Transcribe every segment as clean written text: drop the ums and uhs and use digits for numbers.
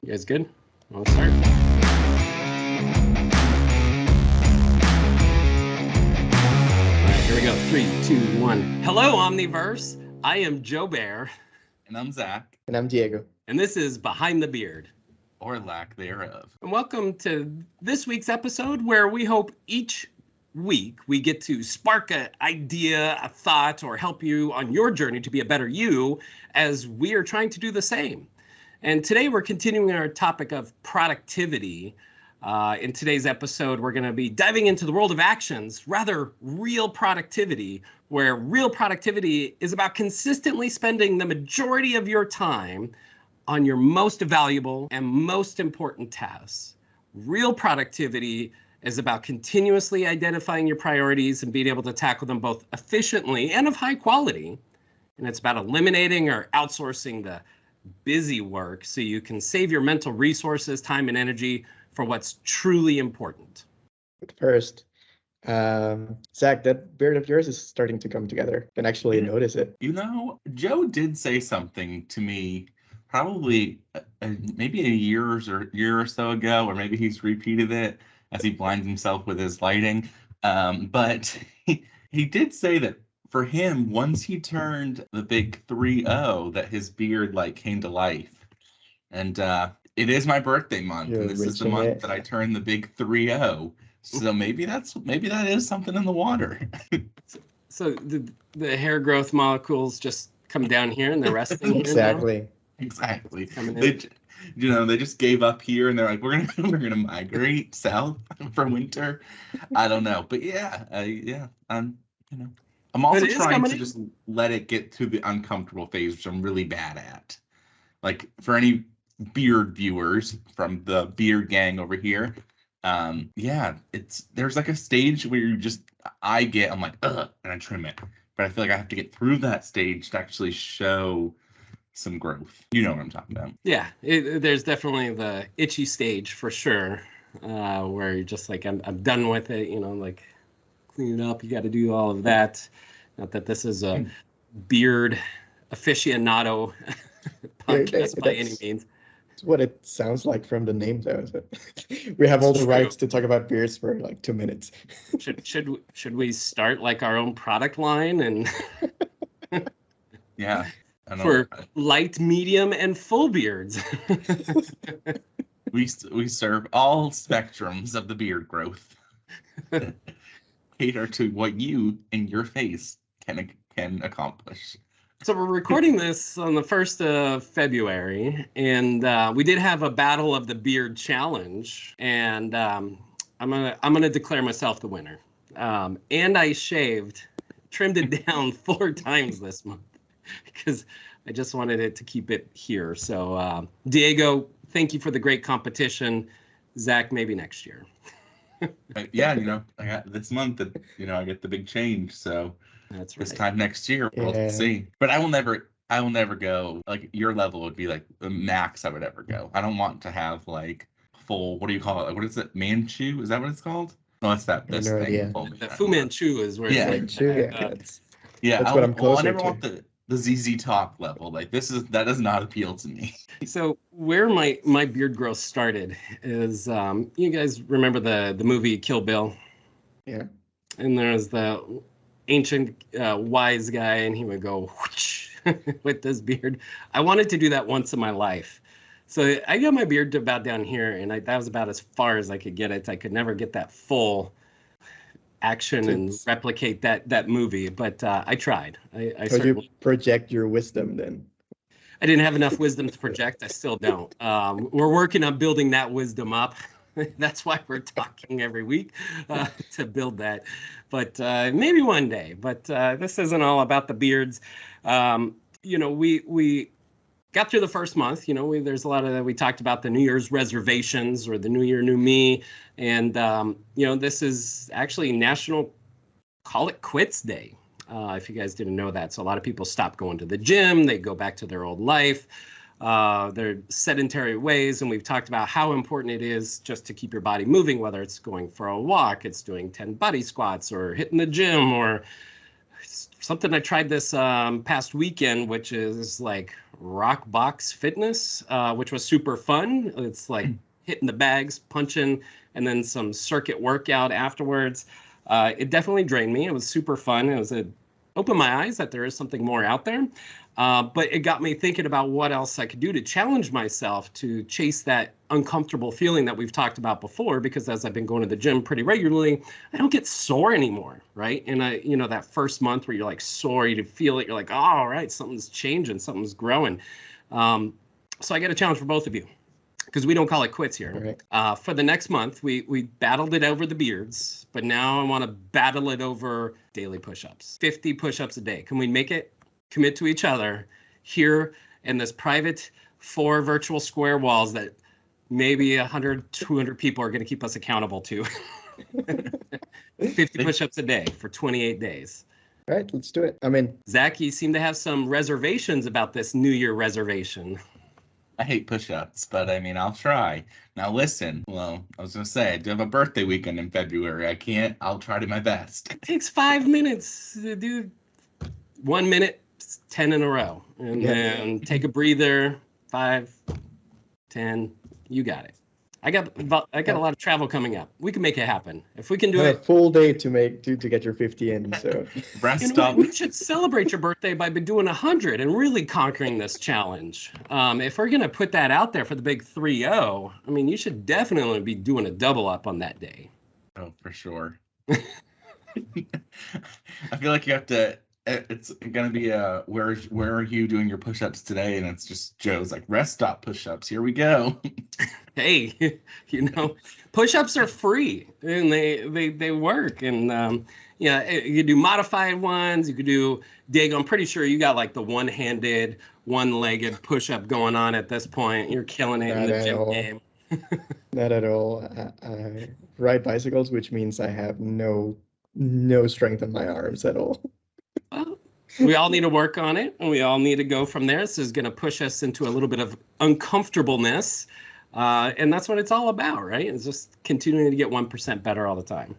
You guys good? I'll start. All right, here we go. 3, 2, 1. Hello, Omniverse. I am Joe Bear. And I'm Zach. And I'm Diego. And this is Behind the Beard. Or lack thereof. And welcome to this week's episode where we hope each week we get to spark an idea, a thought, or help you on your journey to be a better you as we are trying to do the same. And today we're continuing our topic of productivity. In today's episode, we're going to be diving into the world of actions, rather real productivity, where real productivity is about consistently spending the majority of your time on your most valuable and most important tasks. Real productivity is about continuously identifying your priorities and being able to tackle them both efficiently and of high quality. And it's about eliminating or outsourcing the busy work so you can save your mental resources, time, and energy for what's truly important. First, Zach, that beard of yours is starting to come together. I can actually notice it. You know, Joe did say something to me probably maybe a year or so ago, or maybe he's repeated it as he blinds himself with his lighting. But he did say that for him, once he turned the big 3-0, that his beard came to life. And it is my birthday month, and this is the month that I turned the big 3-0. So maybe that is something in the water. So the hair growth molecules just come down here and they're resting Exactly. Here Exactly. They just gave up here, and they're like, we're gonna migrate south for winter. I don't know, but I'm also trying to just let it get to the uncomfortable phase, which I'm really bad at. Like, for any beard viewers from the beard gang over here, there's a stage where I'm like, ugh, and I trim it. But I feel like I have to get through that stage to actually show some growth. You know what I'm talking about. Yeah, there's definitely the itchy stage for sure, where you're just like, I'm done with it, clean it up. You got to do all of that. Not that this is a beard aficionado podcast by any means. It's what it sounds like from the name, though. We have all the rights to talk about beards for 2 minutes. Should we start our own product line and yeah, for light, medium, and full beards? we serve all spectrums of the beard growth. Cater to what you and your face can accomplish. So we're recording this on the 1st of February, and we did have a Battle of the Beard challenge, and I'm gonna declare myself the winner. And I trimmed it down 4 times this month because I just wanted it to keep it here. So Diego, thank you for the great competition. Zach, maybe next year. Yeah, I got this month that I get the big change, so that's right. This time next year we'll see. But I will never go your level would be the max I would ever go. I don't want to have full, what do you call it? What is it? Manchu? Is that what it's called? No, it's that this thing. Idea. The Fu Manchu is where it's that's what I'm closer I never to. want the ZZ Top level. That does not appeal to me. So where my beard growth started is you guys remember the movie Kill Bill? Yeah. And there's the ancient wise guy, and he would go whoosh, with this beard. I wanted to do that once in my life. So I got my beard to about down here, and that was about as far as I could get it. I could never get that full action and replicate that movie, but I tried. I certainly you project your wisdom then? I didn't have enough wisdom to project. I still don't. We're working on building that wisdom up. That's why we're talking every week to build that. But maybe one day. But this isn't all about the beards. We got through the first month. There's a lot of we talked about the New Year's reservations or the New Year, New Me. And, this is actually National Call It Quits Day. If you guys didn't know that. So a lot of people stop going to the gym. They go back to their old life. Their sedentary ways, and we've talked about how important it is just to keep your body moving, whether it's going for a walk, it's doing 10 body squats, or hitting the gym, or something I tried this past weekend, which is Rock Box Fitness, which was super fun. It's like hitting the bags, punching, and then some circuit workout afterwards. It definitely drained me. It was super fun. It opened my eyes that there is something more out there. But it got me thinking about what else I could do to challenge myself to chase that uncomfortable feeling that we've talked about before, because as I've been going to the gym pretty regularly, I don't get sore anymore, right? And that first month where you're like sore, you feel it, you're like, oh, all right, something's changing, something's growing. So I got a challenge for both of you, because we don't call it quits here. Right. For the next month, we battled it over the beards, but now I want to battle it over daily push-ups. 50 push-ups a day. Can we make it? Commit to each other here in this private 4 virtual square walls that maybe 100, 200 people are going to keep us accountable to. 50 push-ups a day for 28 days. All right, let's do it. I'm in. Zach, you seem to have some reservations about this New Year reservation. I hate push-ups, but I mean, I'll try. Now listen, well, I was going to say, I do have a birthday weekend in February. I'll try to my best. It takes 5 minutes to do 1 minute, 10 in a row, and then take a breather, 5, 10, you got it. I got a lot of travel coming up. We can make it happen. If we can do it. A full day to get your 50 in. So rest up. We should celebrate your birthday by doing 100 and really conquering this challenge. If we're gonna put that out there for the big 3-0, I mean, you should definitely be doing a double up on that day. Oh, for sure. I feel like you have to. It's gonna be where are you doing your push-ups today? And it's just Joe's like, rest stop push-ups. Here we go. Hey, push-ups are free and they work. And you could do modified ones. You could do Diego. I'm pretty sure you got like the one-handed, one-legged push-up going on at this point. You're killing it in the gym game. Not at all. I ride bicycles, which means I have no strength in my arms at all. Well, we all need to work on it, and we all need to go from there. This is going to push us into a little bit of uncomfortableness, and that's what it's all about, right? It's just continuing to get 1% better all the time.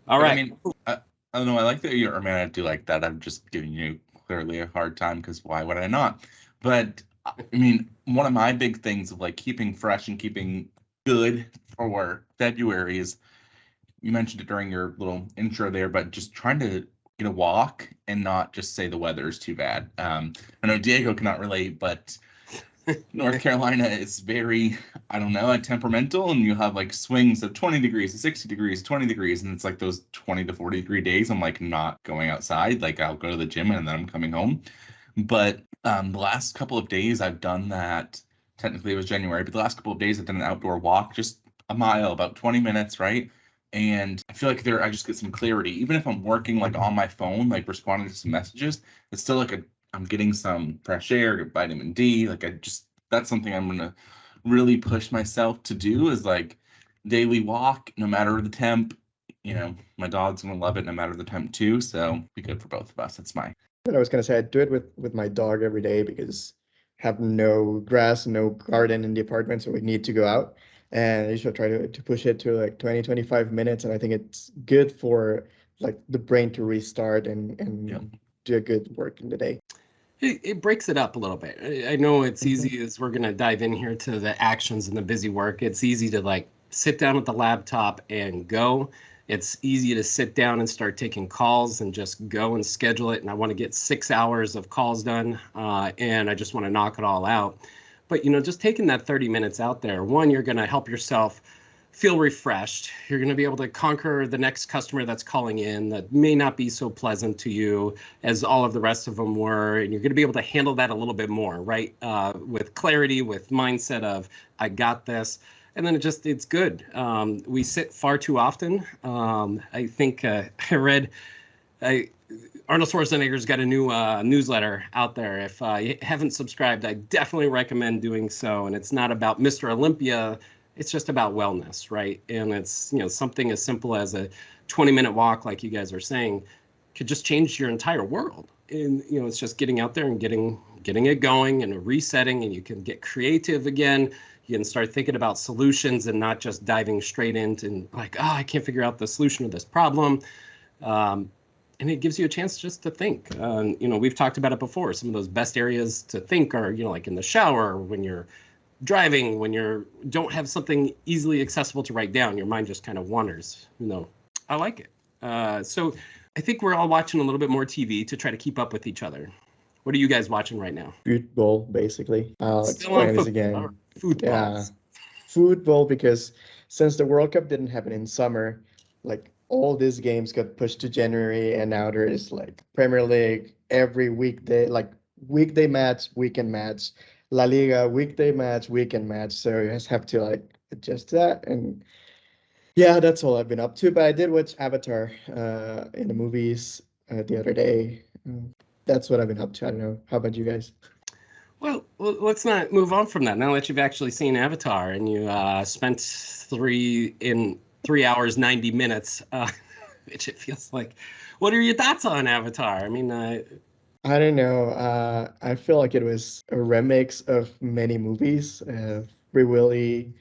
All right. I mean, I don't know. I like that you're. I mean, I do like that. I'm just giving you clearly a hard time because why would I not? But I mean, one of my big things of like keeping fresh and keeping good for February is, you mentioned it during your little intro there, but just trying to get a walk and not just say the weather is too bad. I know Diego cannot relate, but North Carolina is very, I don't know, temperamental, and you have like swings of 20 degrees to 60 degrees, 20 degrees, and it's like those 20 to 40 degree days. I'm like not going outside. Like I'll go to the gym and then I'm coming home. But the last couple of days I've done that. Technically it was January, but the last couple of days I've done an outdoor walk, just a mile, about 20 minutes, right? And I feel like I just get some clarity. Even if I'm working like on my phone, like responding to some messages, it's still like I'm getting some fresh air, vitamin D. Like that's something I'm going to really push myself to do, is like daily walk, no matter the temp. My dog's going to love it no matter the temp too. So be good for both of us. That's my. I was going to say, I do it with my dog every day because I have no grass, no garden in the apartment. So we need to go out. And I usually try to push it to like 20, 25 minutes. And I think it's good for like the brain to restart and do a good work in the day. It breaks it up a little bit. I know it's easy as we're going to dive in here to the actions and the busy work. It's easy to like sit down with the laptop and go. It's easy to sit down and start taking calls and just go and schedule it. And I want to get 6 hours of calls done. And I just want to knock it all out. But, just taking that 30 minutes out there, one, you're going to help yourself feel refreshed. You're going to be able to conquer the next customer that's calling in that may not be so pleasant to you as all of the rest of them were. And you're going to be able to handle that a little bit more, right? With clarity, with mindset of, I got this. And then it's good. We sit far too often. I think I read, Arnold Schwarzenegger's got a new newsletter out there. If you haven't subscribed, I definitely recommend doing so. And it's not about Mr. Olympia. It's just about wellness, right? And it's something as simple as a 20-minute walk, like you guys are saying, could just change your entire world. And it's just getting out there and getting it going and resetting, and you can get creative again. You can start thinking about solutions and not just diving straight into like, I can't figure out the solution to this problem. and it gives you a chance just to think. We've talked about it before. Some of those best areas to think are, like in the shower, when you're driving, when you don't have something easily accessible to write down, your mind just kind of wanders. I like it. So I think we're all watching a little bit more TV to try to keep up with each other. What are you guys watching right now? Football, basically. I'll Still on explain this football. again. Football. Yeah, football, because since the World Cup didn't happen in summer, like all these games got pushed to January, and now there is like Premier League every weekday, like weekday match, weekend match, La Liga, weekday match, weekend match. So you just have to like adjust that. And yeah, that's all I've been up to. But I did watch Avatar in the movies the other day. That's what I've been up to. I don't know. How about you guys? Well, let's not move on from that. Now that you've actually seen Avatar and you spent 3 hours, 90 minutes, which it feels like, what are your thoughts on Avatar? I mean, I don't know. I feel like it was a remix of many movies, Free Willy,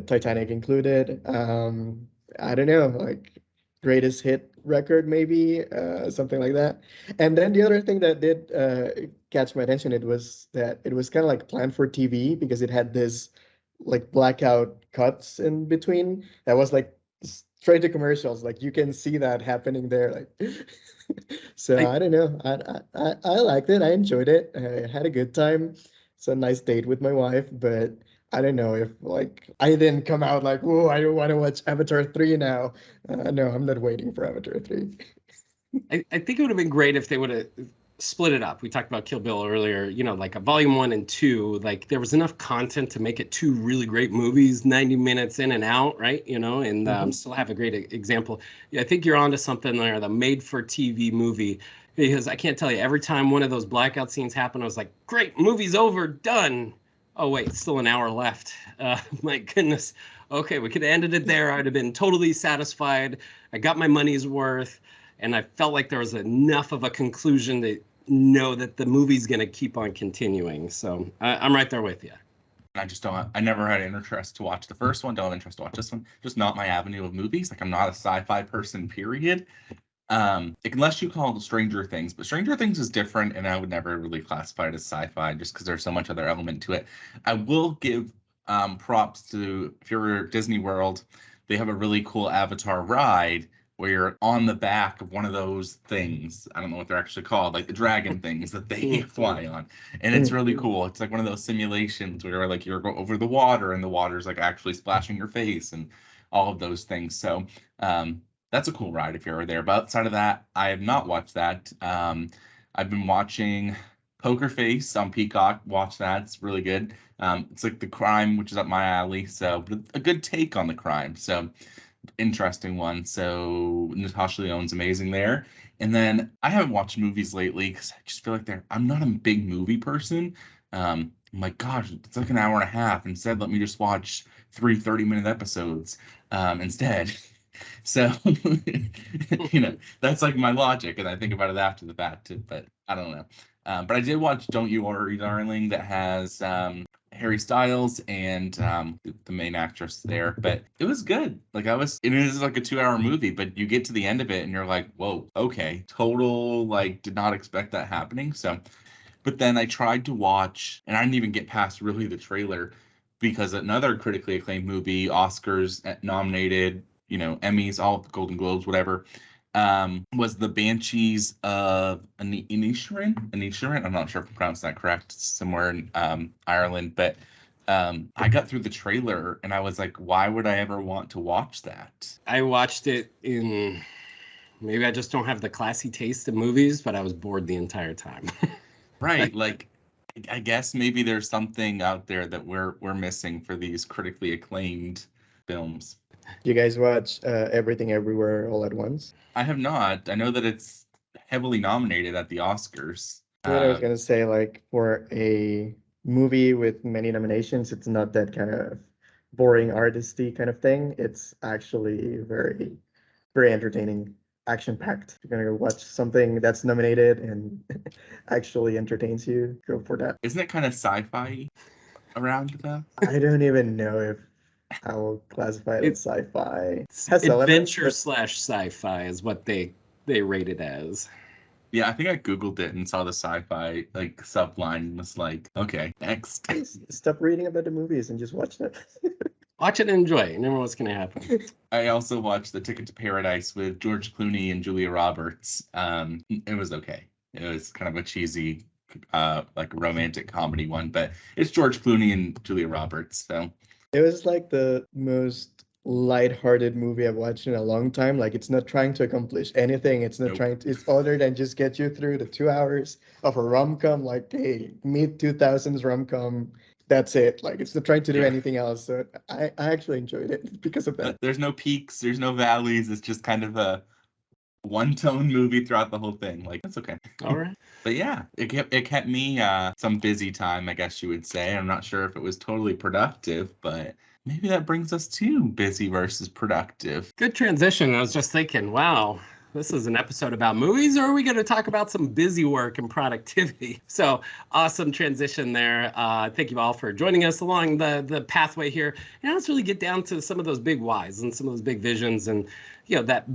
Titanic included. I don't know, like greatest hit record maybe, something like that. And then the other thing that did catch my attention, it was that it was kind of like planned for TV, because it had this like blackout cuts in between that was like straight to commercials. Like you can see that happening there. Like so I don't know. I liked it. I enjoyed it. I had a good time. It's a nice date with my wife, but I don't know if like I didn't come out like, whoa, I don't want to watch Avatar 3 now. No, I'm not waiting for Avatar 3. I think it would have been great if they would have split it up. We talked about Kill Bill earlier, like a volume 1 and 2, like there was enough content to make it 2 really great movies, 90 minutes in and out, right? And still have a great example. Yeah, I think you're onto something there, the made for TV movie, because I can't tell you, every time one of those blackout scenes happened, I was like, great, movie's over, done. Oh wait, still an hour left. My goodness. Okay, we could have ended it there. I'd have been totally satisfied. I got my money's worth. And I felt like there was enough of a conclusion to know that the movie's going to keep on continuing. So I'm right there with you. I never had interest to watch the first one. Don't have interest to watch this one. Just not my avenue of movies. Like I'm not a sci-fi person, period. Unless you call it Stranger Things. But Stranger Things is different, and I would never really classify it as sci-fi just because there's so much other element to it. I will give props to, if you're at Disney World, they have a really cool Avatar ride where you're on the back of one of those things. I don't know what they're actually called, like the dragon things that they fly on. And it's really cool. It's like one of those simulations where like you're going over the water and the water's like actually splashing your face and all of those things. So that's a cool ride if you're ever there. But outside of that, I have not watched that. I've been watching Poker Face on Peacock. Watch that. It's really good. It's like the crime, which is up my alley. So but a good take on the crime. So interesting one. So Natasha Lyonne's amazing there. And then I haven't watched movies lately because I just feel like I'm not a big movie person. I'm like, gosh, it's like an hour and a half. Instead, let me just watch 3 30-minute episodes instead. So, that's like my logic. And I think about it after the fact, but I don't know. But I did watch Don't You Worry, Darling, that has Harry Styles and the main actress there. But it was good. Like it is like a 2-hour movie, but you get to the end of it and you're like, whoa, okay, total, like did not expect that happening. So, but then I tried to watch, and I didn't even get past really the trailer, because another critically acclaimed movie, Oscars nominated, Emmys, all the Golden Globes, whatever, was The Banshees of Inisherin. I'm not sure if I pronounced that correct. It's somewhere in Ireland, but I got through the trailer and I was like, why would I ever want to watch that? I watched it maybe I just don't have the classy taste in movies, but I was bored the entire time. Right, like I guess maybe there's something out there that we're missing for these critically acclaimed films. You guys watch Everything Everywhere All at Once? I have not. I know that it's heavily nominated at the Oscars. What I was gonna say, like for a movie with many nominations, it's not that kind of boring artisty kind of thing. It's actually very, very entertaining, action-packed. If you're gonna go watch something that's nominated and actually entertains you, go for that. Isn't it kind of sci-fi around that? I don't even know if I will classify it as sci-fi. Adventure / sci-fi is what they they rate it as. Yeah, I think I Googled it and saw the sci-fi like subline and was like, okay, next. Stop reading about the movies and just watch them. Watch it and enjoy. You never know what's going to happen. I also watched The Ticket to Paradise with George Clooney and Julia Roberts. It was okay. It was kind of a cheesy, like romantic comedy one, but it's George Clooney and Julia Roberts, so. It was like the most light-hearted movie I've watched in a long time. Like, it's not trying to accomplish anything. It's not trying to, it's other than just get you through the 2 hours of a rom-com, like, hey, mid-2000s rom-com. That's it. Like, it's not trying to do anything else. So I actually enjoyed it because of that. There's no peaks, there's no valleys. It's just kind of a one-tone movie throughout the whole thing. Like, that's okay. All right. But yeah, it kept me some busy time, I guess you would say. I'm not sure if it was totally productive, but maybe that brings us to busy versus productive. Good transition. I was just thinking, wow, this is an episode about movies, or are we going to talk about some busy work and productivity? So awesome transition there. Thank you all for joining us along the pathway here. And let's really get down to some of those big whys and some of those big visions, and that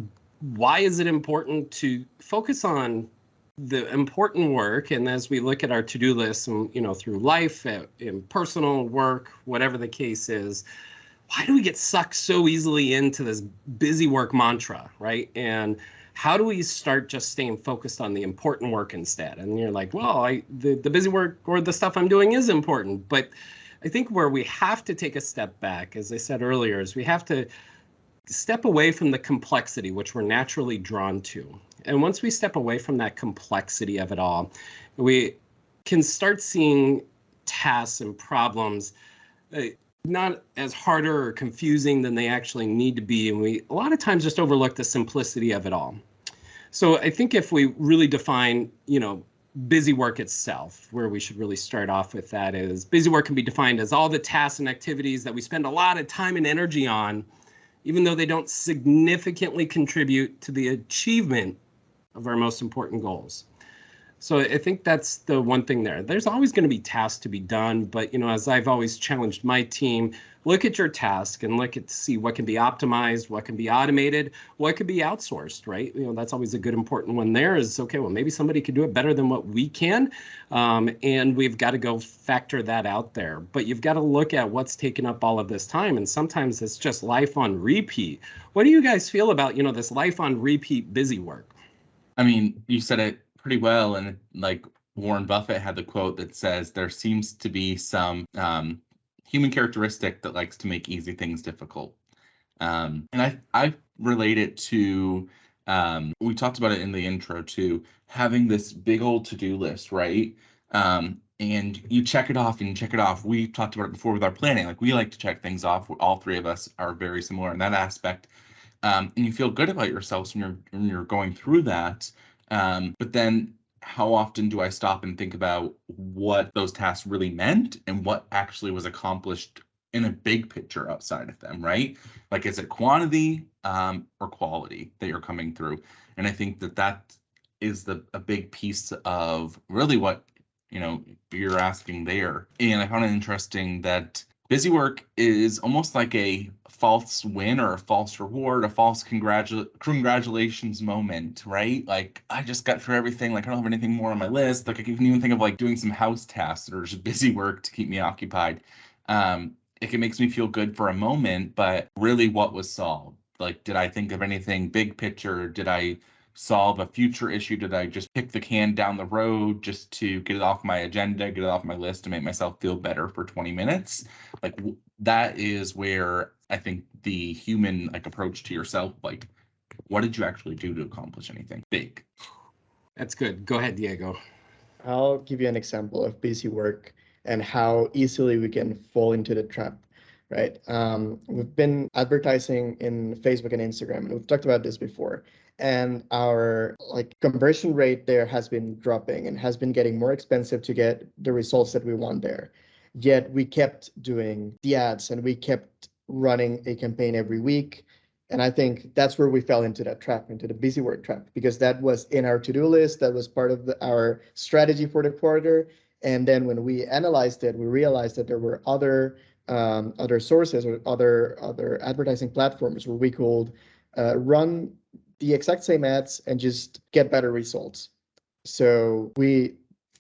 why is it important to focus on the important work. And as we look at our to-do lists and, through life, in personal work, whatever the case is, why do we get sucked so easily into this busy work mantra, right? And how do we start just staying focused on the important work instead? And you're like, well, the busy work or the stuff I'm doing is important. But I think where we have to take a step back, as I said earlier, is we have to step away from the complexity, which we're naturally drawn to. And once we step away from that complexity of it all, we can start seeing tasks and problems not as harder or confusing than they actually need to be. And we a lot of times just overlook the simplicity of it all. So I think if we really define, busy work itself, where we should really start off with that is busy work can be defined as all the tasks and activities that we spend a lot of time and energy on, even though they don't significantly contribute to the achievement of our most important goals. So I think that's the one thing there. There's always going to be tasks to be done, but as I've always challenged my team, look at your task and look at see what can be optimized, what can be automated, what can be outsourced, right? That's always a good important one there is, okay, well, maybe somebody could do it better than what we can. And we've got to go factor that out there. But you've got to look at what's taking up all of this time. And sometimes it's just life on repeat. What do you guys feel about, this life on repeat busy work? I mean, you said it pretty well. And like Warren Buffett had the quote that says, there seems to be some human characteristic that likes to make easy things difficult. And I relate it to, we talked about it in the intro too, having this big old to-do list, right? And you check it off and you check it off. We talked about it before with our planning. Like, we like to check things off. All three of us are very similar in that aspect. And you feel good about yourselves when you're going through that. But then how often do I stop and think about what those tasks really meant and what actually was accomplished in a big picture outside of them, right? Like, is it quantity or quality that you're coming through? And I think that is a big piece of really what, you're asking there. And I found it interesting that busy work is almost like a false win or a false reward, a false congratulations moment, right? Like, I just got through everything. Like, I don't have anything more on my list. Like, I can even think of like doing some house tasks or just busy work to keep me occupied. It makes me feel good for a moment, but really, what was solved? Like, did I think of anything big picture? Did I solve a future issue? Did I just kick the can down the road just to get it off my agenda, get it off my list, to make myself feel better for 20 minutes? Like, that is where I think the human approach to yourself, like, what did you actually do to accomplish anything big? That's good. Go ahead, Diego. I'll give you an example of busy work and how easily we can fall into the trap, right? We've been advertising in Facebook and Instagram, and we've talked about this before. And our conversion rate there has been dropping and has been getting more expensive to get the results that we want there. Yet we kept doing the ads and we kept running a campaign every week. And I think that's where we fell into that trap, into the busy work trap, because that was in our to-do list. That was part of our strategy for the quarter. And then when we analyzed it, we realized that there were other sources or other advertising platforms where we could run the exact same ads and just get better results. So we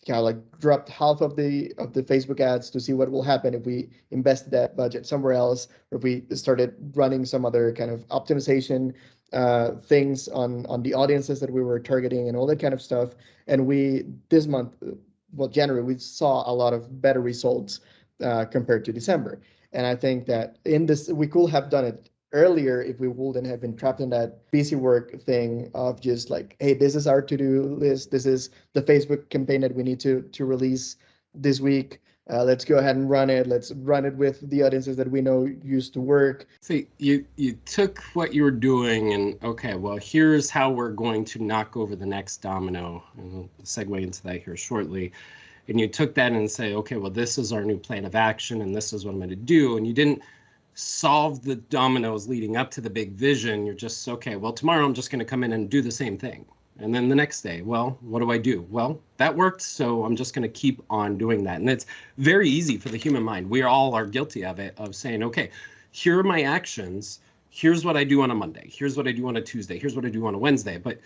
kind of like dropped half of the Facebook ads to see what will happen if we invested that budget somewhere else, or if we started running some other kind of optimization things on the audiences that we were targeting and all that kind of stuff. And we this month, well, January, we saw a lot of better results compared to December. And I think that in this, we could have done it earlier if we wouldn't have been trapped in that Busywork thing of just like, hey, this is our to-do list. This is the Facebook campaign that we need to release this week. Let's go ahead and run it. Let's run it with the audiences that we know used to work. So you took what you were doing and, okay, well, here's how we're going to knock over the next domino. And we'll segue into that here shortly. And you took that and say, okay, well, this is our new plan of action and this is what I'm going to do. And you didn't solve the dominoes leading up to the big vision. You're just, okay, well, tomorrow I'm just going to come in and do the same thing. And then the next day, well, what do I do? Well, that worked, so I'm just going to keep on doing that. And it's very easy for the human mind. We all are guilty of it, of saying, okay, here are my actions. Here's what I do on a Monday. Here's what I do on a Tuesday. Here's what I do on a Wednesday. But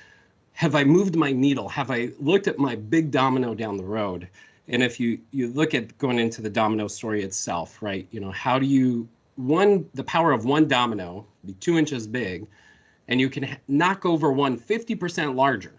have I moved my needle? Have I looked at my big domino down the road? And if you look at going into the domino story itself, right? You know, how do you, the power of one domino, be 2 inches big, and you can knock over one 50% larger,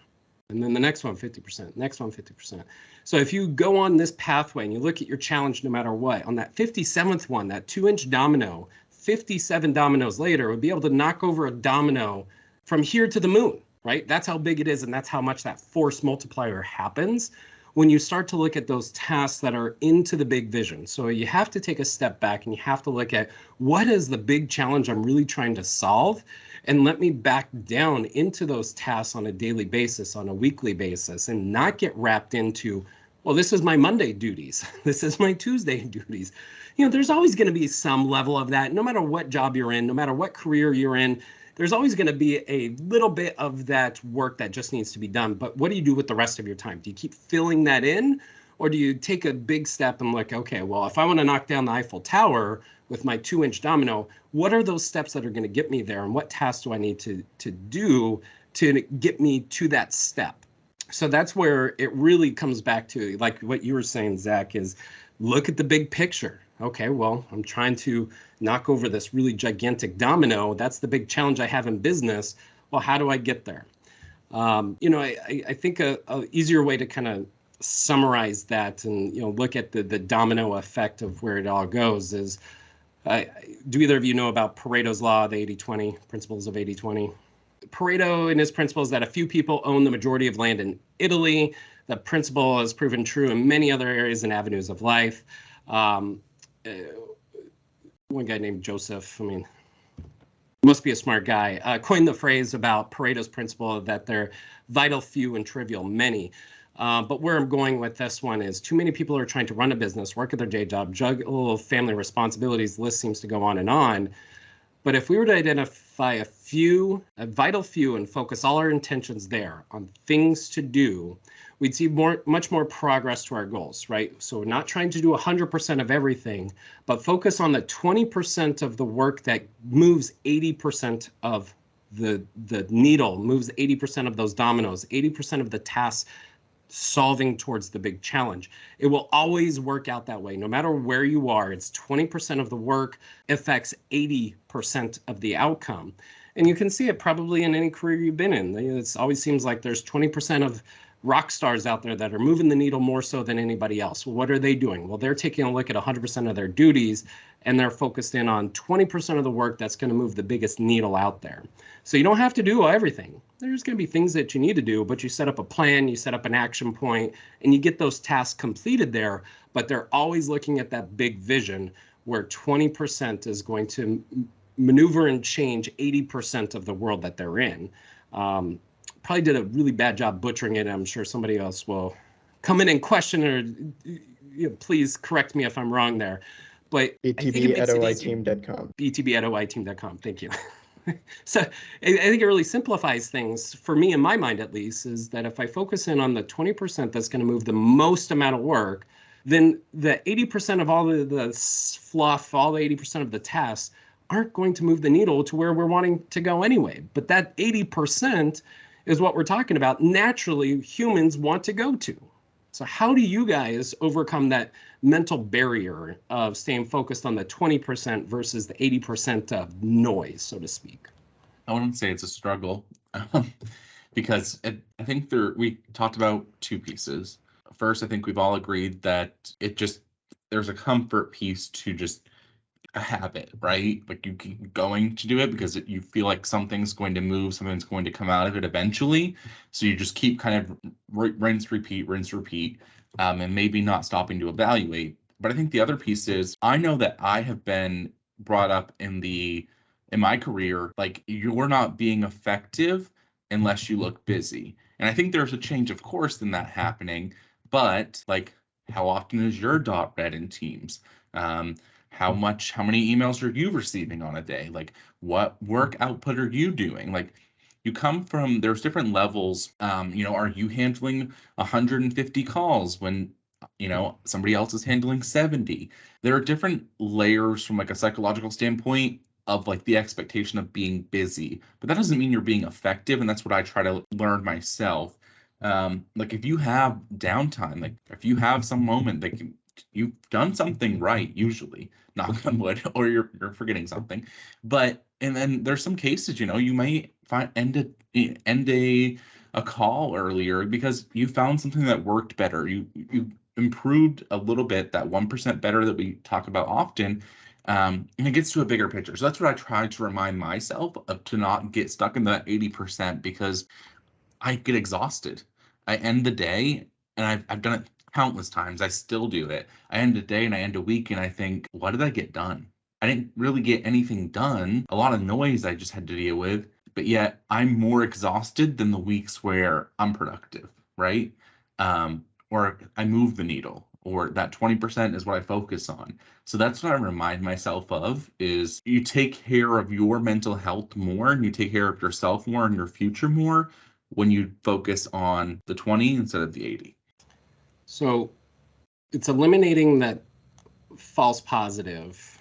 and then the next one 50%, next one 50%. So if you go on this pathway and you look at your challenge no matter what, on that 57th one, that 2-inch domino, 57 dominoes later, would be able to knock over a domino from here to the moon, right? That's how big it is, and that's how much that force multiplier happens when you start to look at those tasks that are into the big vision. So you have to take a step back and you have to look at, what is the big challenge I'm really trying to solve? And let me back down into those tasks on a daily basis, on a weekly basis, and not get wrapped into, well, this is my Monday duties. This is my Tuesday duties. You know, there's always going to be some level of that, no matter what job you're in, no matter what career you're in. There's always going to be a little bit of that work that just needs to be done. But what do you do with the rest of your time? Do you keep filling that in? Or do you take a big step and look, okay, well, if I want to knock down the Eiffel Tower with my 2-inch domino, what are those steps that are going to get me there? And what tasks do I need to do to get me to that step? So that's where it really comes back to, like what you were saying, Zach, is look at the big picture. Okay, well, I'm trying to knock over this really gigantic domino. That's the big challenge I have in business. Well, how do I get there? You know, I think a easier way to kind of summarize that and, you know, look at the domino effect of where it all goes is, do either of you know about Pareto's law, the 80-20 principles of 80-20? Pareto and his principle is that a few people own the majority of land in Italy. The principle has proven true in many other areas and avenues of life. One guy named Joseph, I mean, must be a smart guy, coined the phrase about Pareto's principle that they're vital few and trivial many. But where I'm going with this one is too many people are trying to run a business, work at their day job, juggle family responsibilities. The list seems to go on and on. But if we were to identify a vital few, and focus all our intentions there on things to do, we'd see much more progress to our goals, right? So we're not trying to do 100% of everything, but focus on the 20% of the work that moves 80% of the needle, moves 80% of those dominoes, 80% of the tasks solving towards the big challenge. It will always work out that way. No matter where you are, it's 20% of the work affects 80% of the outcome. And you can see it probably in any career you've been in. It always seems like there's 20% of rock stars out there that are moving the needle more so than anybody else. Well, what are they doing? Well, they're taking a look at 100% of their duties, and they're focused in on 20% of the work that's going to move the biggest needle out there. So you don't have to do everything. There's going to be things that you need to do, but you set up a plan, you set up an action point, and you get those tasks completed there. But they're always looking at that big vision where 20% is going to maneuver and change 80% of the world that they're in. Probably did a really bad job butchering it. I'm sure somebody else will come in and question or please correct me if I'm wrong there. But btb@oiteam.com. btb@oiteam.com. Thank you. So I think it really simplifies things for me, in my mind at least, is that if I focus in on the 20% that's going to move the most amount of work, then the 80% of all the fluff, all the 80% of the tasks aren't going to move the needle to where we're wanting to go anyway. But that 80% is what we're talking about. Naturally, humans want to go to. So how do you guys overcome that mental barrier of staying focused on the 20% versus the 80% of noise, so to speak? I wouldn't say it's a struggle because I think we talked about two pieces. First, I think we've all agreed that there's a comfort piece to just a habit, right? Like you keep going to do it because you feel like something's going to move, something's going to come out of it eventually. So you just keep kind of rinse, repeat, and maybe not stopping to evaluate. But I think the other piece is I know that I have been brought up in my career, like you're not being effective unless you look busy. And I think there's a change of course in that happening, but like how often is your dot read in Teams? How many emails are you receiving on a day? Like what work output are you doing? Like you come from, there's different levels. Are you handling 150 calls when, somebody else is handling 70? There are different layers from like a psychological standpoint of like the expectation of being busy, but that doesn't mean you're being effective. And that's what I try to learn myself. Like if you have downtime, like if you have some moment that you've done something right, usually, knock on wood, or you're forgetting something. And then there's some cases, you might end a call earlier because you found something that worked better. You improved a little bit, that 1% better that we talk about often. And it gets to a bigger picture. So that's what I try to remind myself of, to not get stuck in that 80% because I get exhausted. I end the day, and I've done it countless times. I still do it. I end a day and I end a week and I think, what did I get done? I didn't really get anything done. A lot of noise I just had to deal with, but yet I'm more exhausted than the weeks where I'm productive, right? Or I move the needle, or that 20% is what I focus on. So that's what I remind myself of, is you take care of your mental health more and you take care of yourself more and your future more when you focus on the 20 instead of the 80. So it's eliminating that false positive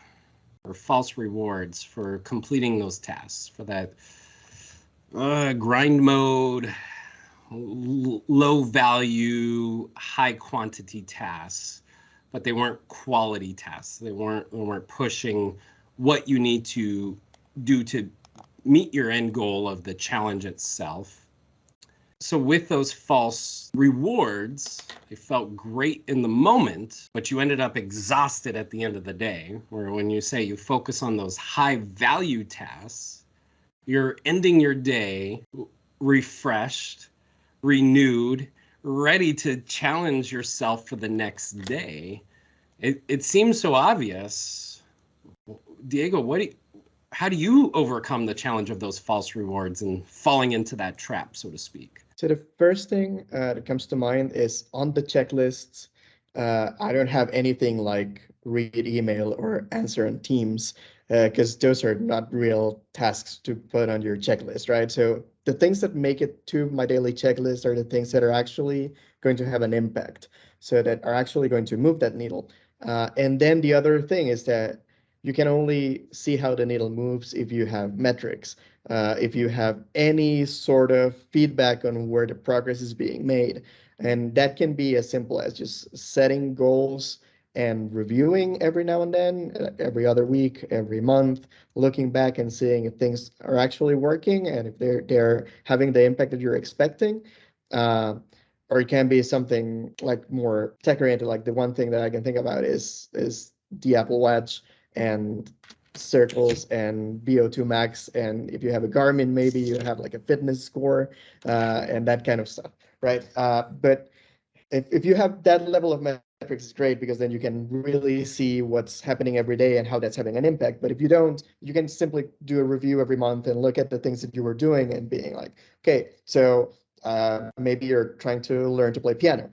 or false rewards for completing those tasks, for that grind mode, low value, high quantity tasks, but they weren't quality tasks. They weren't pushing what you need to do to meet your end goal of the challenge itself. So with those false rewards, they felt great in the moment, but you ended up exhausted at the end of the day. Where when you say you focus on those high value tasks, you're ending your day refreshed, renewed, ready to challenge yourself for the next day. It seems so obvious. Diego, how do you overcome the challenge of those false rewards and falling into that trap, so to speak? So the first thing that comes to mind is on the checklists. I don't have anything like read email or answer on Teams because those are not real tasks to put on your checklist, right? So the things that make it to my daily checklist are the things that are actually going to have an impact, so that are actually going to move that needle. And then the other thing is that you can only see how the needle moves if you have metrics. If you have any sort of feedback on where the progress is being made. And that can be as simple as just setting goals and reviewing every now and then, every other week, every month, looking back and seeing if things are actually working and if they're having the impact that you're expecting. Or it can be something like more tech-oriented. Like the one thing that I can think about is the Apple Watch and circles and VO2 max, and if you have a Garmin, maybe you have like a fitness score and that kind of stuff, right? But if you have that level of metrics, it's great because then you can really see what's happening every day and how that's having an impact. But if you don't, you can simply do a review every month and look at the things that you were doing and being like, okay, so maybe you're trying to learn to play piano.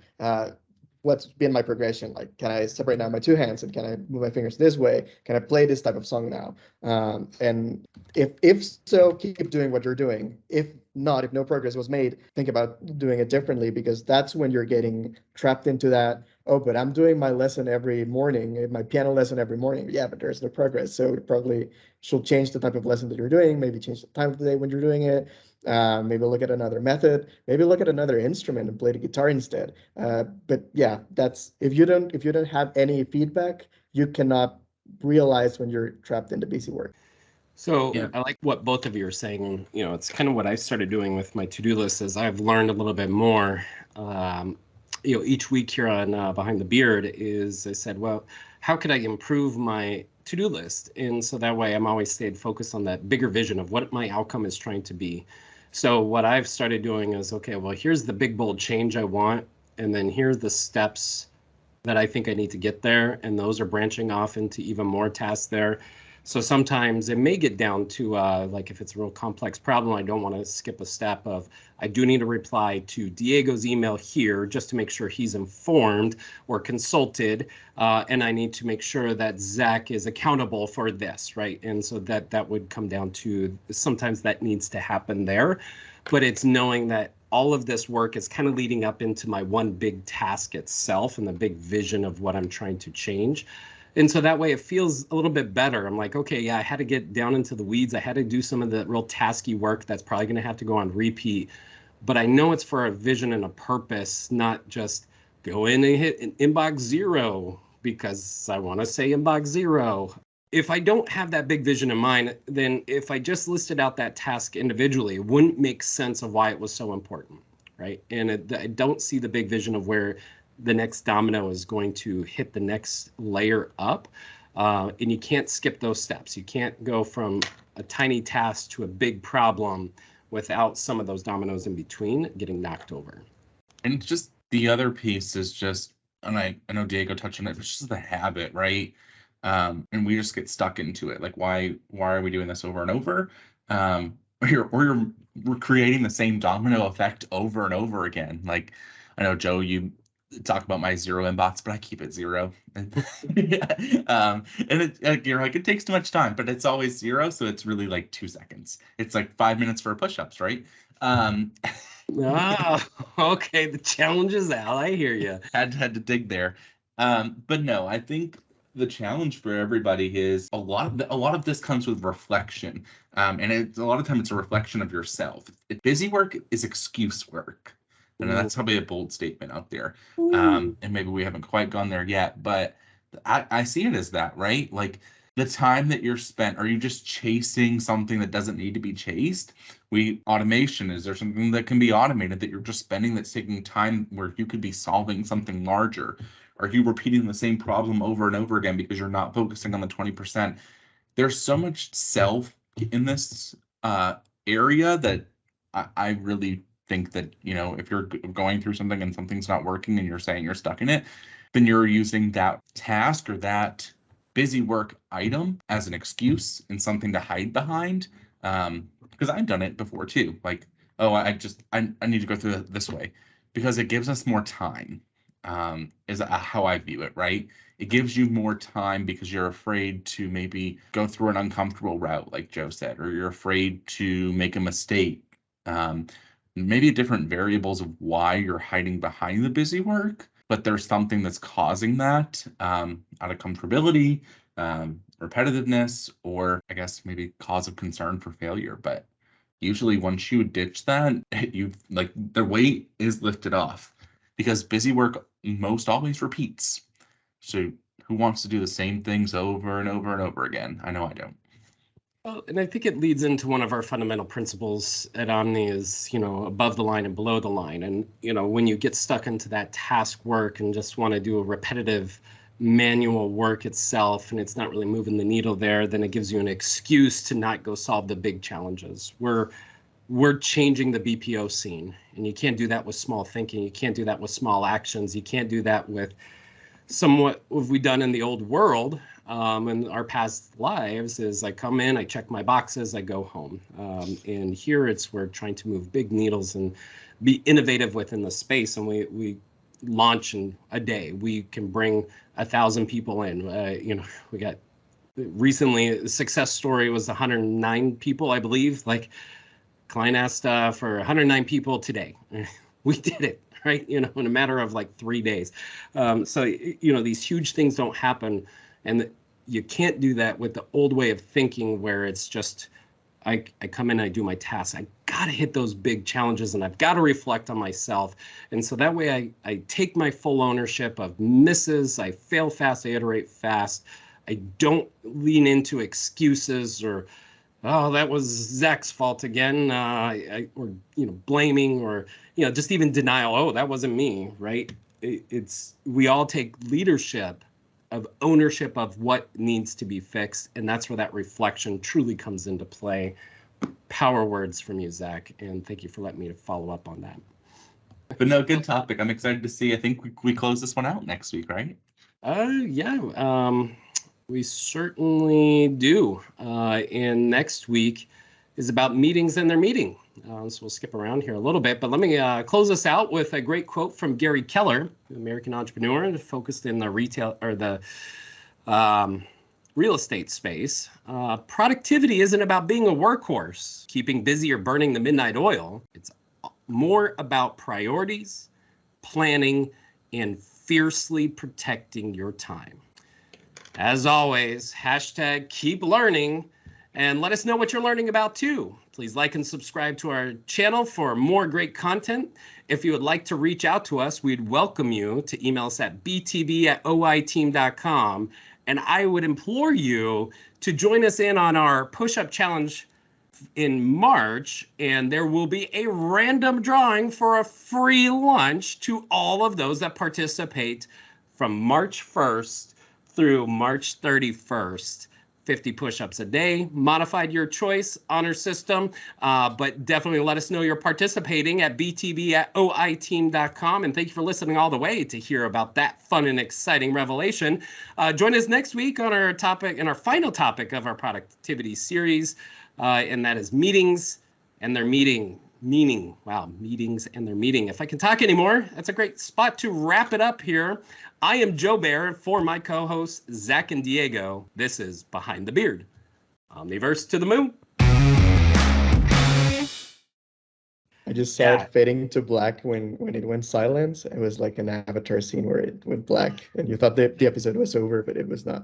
what's been my progression? Like, can I separate now my two hands, and can I move my fingers this way? Can I play this type of song now? And if so, keep doing what you're doing. If not, if no progress was made, think about doing it differently, because that's when you're getting trapped into that. Oh, but I'm doing my lesson every morning, my piano lesson every morning. Yeah, but there's no progress. So it probably should change the type of lesson that you're doing. Maybe change the time of the day when you're doing it. Maybe look at another method. Maybe look at another instrument and play the guitar instead. But yeah, that's if you don't have any feedback, you cannot realize when you're trapped into busy work. So Yeah. I like what both of you are saying. You know, it's kind of what I started doing with my to-do list as I've learned a little bit more. You know, each week here on Behind the Beard is I said, well, how could I improve my to-do list? And so that way I'm always stayed focused on that bigger vision of what my outcome is trying to be. So what I've started doing is, okay, well, here's the big, bold change I want. And then here's the steps that I think I need to get there. And those are branching off into even more tasks there. So sometimes it may get down to like if it's a real complex problem, I don't want to skip a step of I do need to reply to Diego's email here just to make sure he's informed or consulted. And I need to make sure that Zach is accountable for this, right? And so that would come down to sometimes that needs to happen there. But it's knowing that all of this work is kind of leading up into my one big task itself and the big vision of what I'm trying to change. And so that way it feels a little bit better. I'm like, okay, yeah, I had to get down into the weeds. I had to do some of the real tasky work that's probably going to have to go on repeat. But I know it's for a vision and a purpose, not just go in and hit an inbox 0 because I want to say inbox 0. If I don't have that big vision in mind, then if I just listed out that task individually, it wouldn't make sense of why it was so important, right? And I don't see the big vision of where the next domino is going to hit the next layer up. And you can't skip those steps. You can't go from a tiny task to a big problem without some of those dominoes in between getting knocked over. And just the other piece is just, and I know Diego touched on it, but it's just the habit, right? And we just get stuck into it. Like, why are we doing this over and over? We're creating the same domino effect over and over again. Like, I know, Joe, you talk about my 0 inbox, but I keep it 0. And you're like, it takes too much time, but it's always 0. So it's really like 2 seconds. It's like 5 minutes for push-ups, right? Okay. The challenge is out. I hear you. Had to dig there. But no, I think the challenge for everybody is a lot of this comes with reflection. And a lot of time it's a reflection of yourself. Busy work is excuse work. And that's probably a bold statement out there. And maybe we haven't quite gone there yet, but I see it as that, right? Like the time that you're spent, are you just chasing something that doesn't need to be chased? Automation, is there something that can be automated that you're just spending that's taking time where you could be solving something larger? Are you repeating the same problem over and over again because you're not focusing on the 20%? There's so much self in this area that I really think that, you know, if you're going through something and something's not working and you're saying you're stuck in it, then you're using that task or that busy work item as an excuse and something to hide behind. Because I've done it before too. Like, oh, I need to go through it this way because it gives us more time. Is how I view it, right? It gives you more time because you're afraid to maybe go through an uncomfortable route, like Joe said, or you're afraid to make a mistake. Maybe different variables of why you're hiding behind the busy work, but there's something that's causing that out of comfortability, repetitiveness, or I guess maybe cause of concern for failure. But usually once you ditch that, the weight is lifted off because busy work most always repeats. So who wants to do the same things over and over and over again? I know I don't. Well, and I think it leads into one of our fundamental principles at Omni is, you know, above the line and below the line. And, you know, when you get stuck into that task work and just want to do a repetitive manual work itself, and it's not really moving the needle there, then it gives you an excuse to not go solve the big challenges. We're changing the BPO scene, and you can't do that with small thinking. You can't do that with small actions. You can't do that with somewhat what we've done in the old world. In our past lives is I come in, I check my boxes, I go home. And here we're trying to move big needles and be innovative within the space. And we launch in a day. We can bring 1,000 people in. We got recently a success story was 109 people, I believe. Like, client asked for 109 people today. We did it, right? In a matter of like 3 days. So these huge things don't happen, and you can't do that with the old way of thinking where it's just, I come in, I do my tasks. I got to hit those big challenges, and I've got to reflect on myself. And so that way I take my full ownership of misses. I fail fast, I iterate fast. I don't lean into excuses or, oh, that was Zach's fault again, or blaming, or just even denial. Oh, that wasn't me, right? We all take leadership of ownership of what needs to be fixed, and that's where that reflection truly comes into play. Power words from you, Zach, and thank you for letting me follow up on that. But no, good topic. I'm excited to see. I think we close this one out next week, right? Yeah. We certainly do. And next week is about meetings and their meeting. So we'll skip around here a little bit, but let me close us out with a great quote from Gary Keller, an American entrepreneur focused in the retail or the real estate space. Productivity isn't about being a workhorse, keeping busy, or burning the midnight oil. It's more about priorities, planning, and fiercely protecting your time. As always, #keep learning, and let us know what you're learning about too. Please like and subscribe to our channel for more great content. If you would like to reach out to us, we'd welcome you to email us at btb@oiteam.com. And I would implore you to join us in on our push-up challenge in March, and there will be a random drawing for a free lunch to all of those that participate from March 1st through March 31st. 50 push-ups a day, modified your choice, honor system, but definitely let us know you're participating at btb@oiteam.com. And thank you for listening all the way to hear about that fun and exciting revelation. Join us next week on our topic and our final topic of our productivity series, and that is meetings and their meaning. Wow, meetings and their meeting. If I can talk anymore, that's a great spot to wrap it up here. I am Joe Bear. For my co-hosts, Zach and Diego, this is Behind the Beard. Omniverse to the moon. I just saw it fading to black when it went silent. It was like an Avatar scene where it went black, and you thought the episode was over, but it was not.